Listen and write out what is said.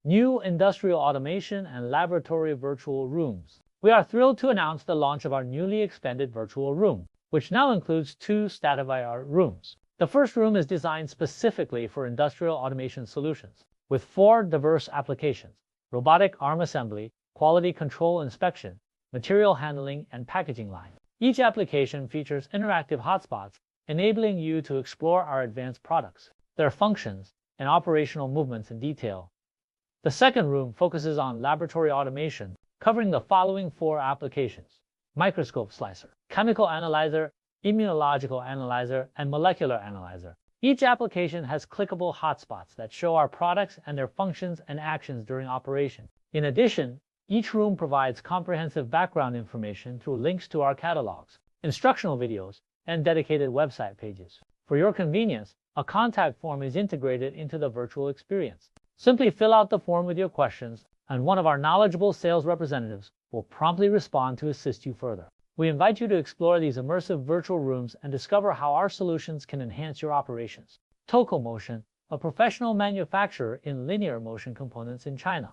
New industrial automation and laboratory virtual rooms. We are thrilled to announce the launch of our newly expanded virtual room, which now includes 2 state-of-the-art rooms. The first room is designed specifically for industrial automation solutions, with 4 diverse applications: robotic arm assembly, quality control inspection, material handling, and packaging line. Each application features interactive hotspots, enabling you to explore our advanced products, their functions, and operational movements in detail. The second room focuses on laboratory automation, covering the following 4 applications: microscope slicer, chemical analyzer, immunological analyzer, and molecular analyzer. Each application has clickable hotspots that show our products and their functions and actions during operation. In addition, each room provides comprehensive background information through links to our catalogs, instructional videos, and dedicated website pages. For your convenience, a contact form is integrated into the virtual experience. Simply fill out the form with your questions, and one of our knowledgeable sales representatives will promptly respond to assist you further. We invite you to explore these immersive virtual rooms and discover how our solutions can enhance your operations. Toco Motion, a professional manufacturer in linear motion components in China,